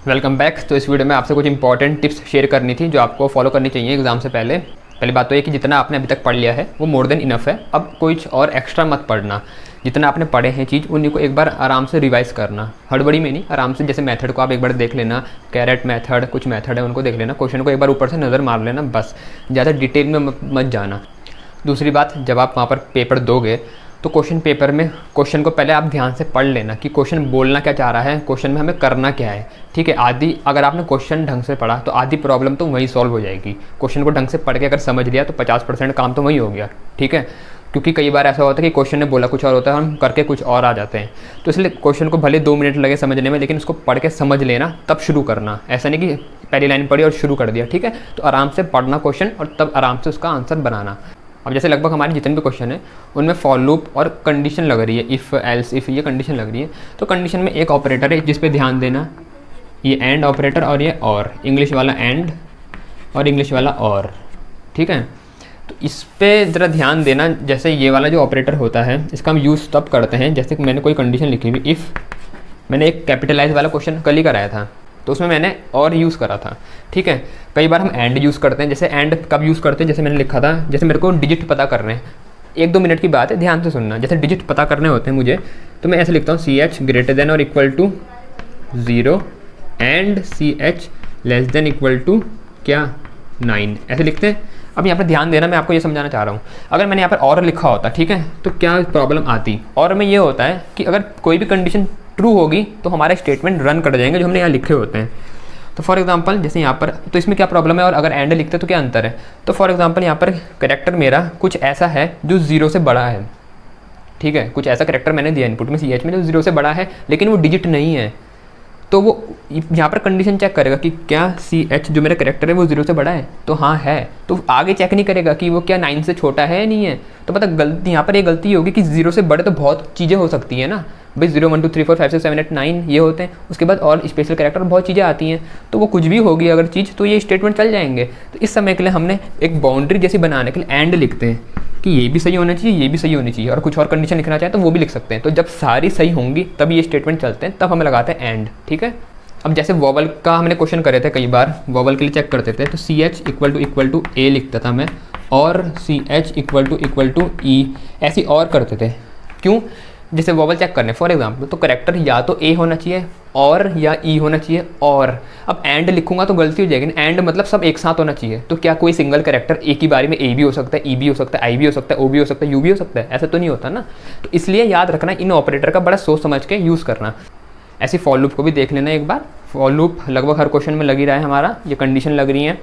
Welcome back. तो इस video में आपसे कुछ इंपॉर्टेंट टिप्स शेयर करनी थी जो आपको फॉलो करनी चाहिए एग्जाम से पहले। पहली बात तो ये कि जितना आपने अभी तक पढ़ लिया है वो मोर देन इनफ है। अब कुछ और एक्स्ट्रा मत पढ़ना। जितना आपने पढ़े हैं चीज़ उन्हीं को एक बार आराम से रिवाइज करना, हड़बड़ी में नहीं, आराम से। जैसे मेथड को आप एक बार देख लेना, कैरेट मेथड, कुछ मेथड है उनको देख लेना, क्वेश्चन को एक बार ऊपर से नज़र मार लेना, बस। ज़्यादा डिटेल में मत जाना। दूसरी बात, जब आप वहाँ पर पेपर दोगे तो क्वेश्चन पेपर में क्वेश्चन को पहले आप ध्यान से पढ़ लेना कि क्वेश्चन बोलना क्या चाह रहा है, क्वेश्चन में हमें करना क्या है। ठीक है, आधी अगर आपने क्वेश्चन ढंग से पढ़ा तो आधी प्रॉब्लम तो वहीं सॉल्व हो जाएगी। क्वेश्चन को ढंग से पढ़ के अगर समझ लिया तो 50% काम तो वहीं हो गया। ठीक है, क्योंकि कई बार ऐसा होता है कि क्वेश्चन ने बोला कुछ और होता है, हम करके कुछ और आ जाते हैं। तो इसलिए क्वेश्चन को भले 2 मिनट लगे समझने में, लेकिन उसको पढ़ के समझ लेना, तब शुरू करना। ऐसा नहीं कि पहली लाइन पढ़ी और शुरू कर दिया। ठीक है, तो आराम से पढ़ना क्वेश्चन और तब आराम से उसका आंसर बनाना। अब जैसे लगभग हमारे जितने भी क्वेश्चन है उनमें फॉर लूप और कंडीशन लग रही है, इफ़ एल्स इफ़, ये कंडीशन लग रही है। तो कंडीशन में एक ऑपरेटर है जिस पे ध्यान देना, ये एंड ऑपरेटर और ये और, इंग्लिश वाला एंड और इंग्लिश वाला और। ठीक है, तो इस पर ज़रा ध्यान देना। जैसे ये वाला जो ऑपरेटर होता है इसका हम यूज़ तब करते हैं जैसे मैंने कोई कंडीशन लिखी हुई, इफ़, मैंने एक कैपिटलाइज वाला क्वेश्चन कल ही कराया था तो उसमें मैंने और यूज़ करा था। ठीक है, कई बार हम एंड यूज़ करते हैं। जैसे एंड कब यूज़ करते हैं, जैसे मैंने लिखा था, जैसे मेरे को डिजिट पता करने हैं, 1-2 मिनट की बात है, ध्यान से सुनना। जैसे डिजिट पता करने होते हैं मुझे, तो मैं ऐसे लिखता हूँ CH ग्रेटर देन और equal to 0 and CH less than equal to क्या 9, ऐसे लिखते हैं। अब यहाँ पर ध्यान देना, मैं आपको ये समझाना चाह रहा हूँ। अगर मैंने यहाँ पर और लिखा होता, ठीक है, तो क्या प्रॉब्लम आती। और में ये होता है कि अगर कोई भी कंडीशन ट्रू होगी तो हमारे स्टेटमेंट रन कर जाएंगे जो हमने यहाँ लिखे होते हैं। तो फॉर एग्जांपल जैसे यहाँ पर, तो इसमें क्या प्रॉब्लम है और अगर एंड लिखते तो क्या अंतर है। तो फॉर एग्जांपल यहाँ पर कैरेक्टर मेरा कुछ ऐसा है जो 0 से बड़ा है। ठीक है, कुछ ऐसा कैरेक्टर मैंने दिया इनपुट में CH में जो 0 से बड़ा है, लेकिन वो डिजिट नहीं है। तो वो यहाँ पर कंडीशन चेक करेगा कि क्या CH जो मेरा कैरेक्टर है वो 0 से बड़ा है, तो हाँ है। तो आगे चेक नहीं करेगा कि वो क्या 9 से छोटा है या नहीं है। तो पता गलती यहाँ पर ये गलती होगी कि 0 से बड़े तो बहुत चीज़ें हो सकती हैं ना भाई, 0 1 2 3 4 5 6 7 8 9 ये होते हैं। उसके बाद और स्पेशल कैरेक्टर बहुत चीज़ें आती हैं, तो वो कुछ भी होगी अगर चीज़, तो ये स्टेटमेंट चल जाएंगे। तो इस समय के लिए हमने एक बाउंड्री जैसी बनाने के लिए एंड लिखते हैं कि ये भी सही होना चाहिए, ये भी सही होनी चाहिए, और कुछ और कंडीशन लिखना चाहें तो वो भी लिख सकते हैं। तो जब सारी सही होंगी तब ये स्टेटमेंट चलते हैं, तब हमें लगाते हैं एंड। ठीक है, अब जैसे वॉवल का हमने क्वेश्चन करे थे, कई बार वॉवल के लिए चेक करते थे, तो CH इक्वल टू A लिखता था मैं, और CH इक्वल टू E, ऐसी और करते थे। क्यों? जैसे वॉवल चेक करने फॉर एग्जांपल, तो करेक्टर या तो A होना चाहिए और या E होना चाहिए और। अब एंड लिखूंगा तो गलती हो जाएगी, एंड मतलब सब एक साथ होना चाहिए। तो क्या कोई सिंगल करेक्टर एक ही बारी में A भी हो सकता है, E भी हो सकता है, I भी हो सकता है, O भी हो सकता है, U भी हो सकता है? ऐसा तो नहीं होता ना। तो इसलिए याद रखना, इन ऑपरेटर का बड़ा सोच समझ के यूज़ करना। ऐसी फॉर लूप को भी देख लेना एक बार। फॉर लूप लगभग हर क्वेश्चन में लगी रहा है हमारा। ये कंडीशन लग रही है,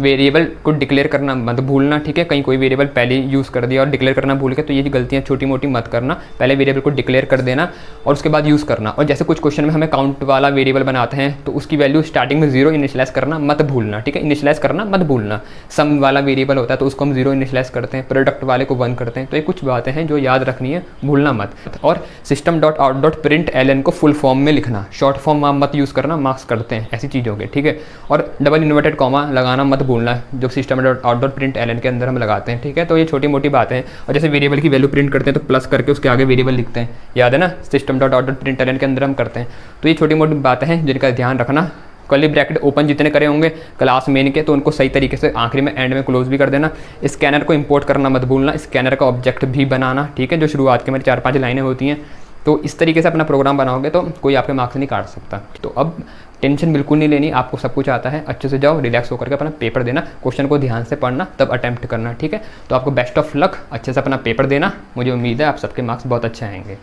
वेरिएबल को डिक्लेयर करना मत भूलना। ठीक है, कहीं कोई वेरिएबल पहले यूज़ कर दिया और डिक्लेयर करना भूल गए तो ये गलतियाँ छोटी मोटी मत करना। पहले वेरिएबल को डिक्लेयर कर देना और उसके बाद यूज़ करना। और जैसे कुछ क्वेश्चन में हमें काउंट वाला वेरिएबल बनाते हैं तो उसकी वैल्यू स्टार्टिंग में 0 इनिशियलाइज करना मत भूलना। ठीक है, इनिशियलाइज करना मत भूलना। सम वाला वेरिएबल होता है तो उसको हम 0 इनिशियलाइज करते हैं, प्रोडक्ट वाले को 1 करते हैं। तो ये कुछ बातें हैं जो याद रखनी है, भूलना मत। और system.out.println को फुल फॉर्म में लिखना, शॉर्ट फॉर्म मत यूज़ करना, मार्क्स करते हैं ऐसी चीज़ों के। ठीक है, और डबल इन्वर्टेड कॉमा लगाना मत भूलना जो system.out.println के अंदर हम लगाते हैं। ठीक है, तो ये छोटी मोटी बातें हैं। और जैसे वेरिएबल की वैल्यू प्रिंट करते हैं तो प्लस करके उसके आगे वेरिएबल लिखते हैं, याद है ना, system.out.println के अंदर हम करते हैं। तो ये छोटी मोटी बातें हैं जिनका ध्यान रखना। कर्ली ब्रैकेट ओपन जितने करे होंगे क्लास मेन के, तो उनको सही तरीके से आखिरी में एंड में क्लोज भी कर देना। स्कैनर को इंपोर्ट करना मत भूलना, स्कैनर का ऑब्जेक्ट भी बनाना। ठीक है, जो शुरुआत के मेरी 4-5 लाइनें होती हैं। तो इस तरीके से अपना प्रोग्राम बनाओगे तो कोई आपके मार्क्स नहीं काट सकता। तो अब टेंशन बिल्कुल नहीं लेनी, आपको सब कुछ आता है। अच्छे से जाओ, रिलैक्स होकर के अपना पेपर देना, क्वेश्चन को ध्यान से पढ़ना, तब अटेम्प्ट करना। ठीक है, तो आपको बेस्ट ऑफ लक, अच्छे से अपना पेपर देना। मुझे उम्मीद है आप सबके मार्क्स बहुत अच्छे आएंगे।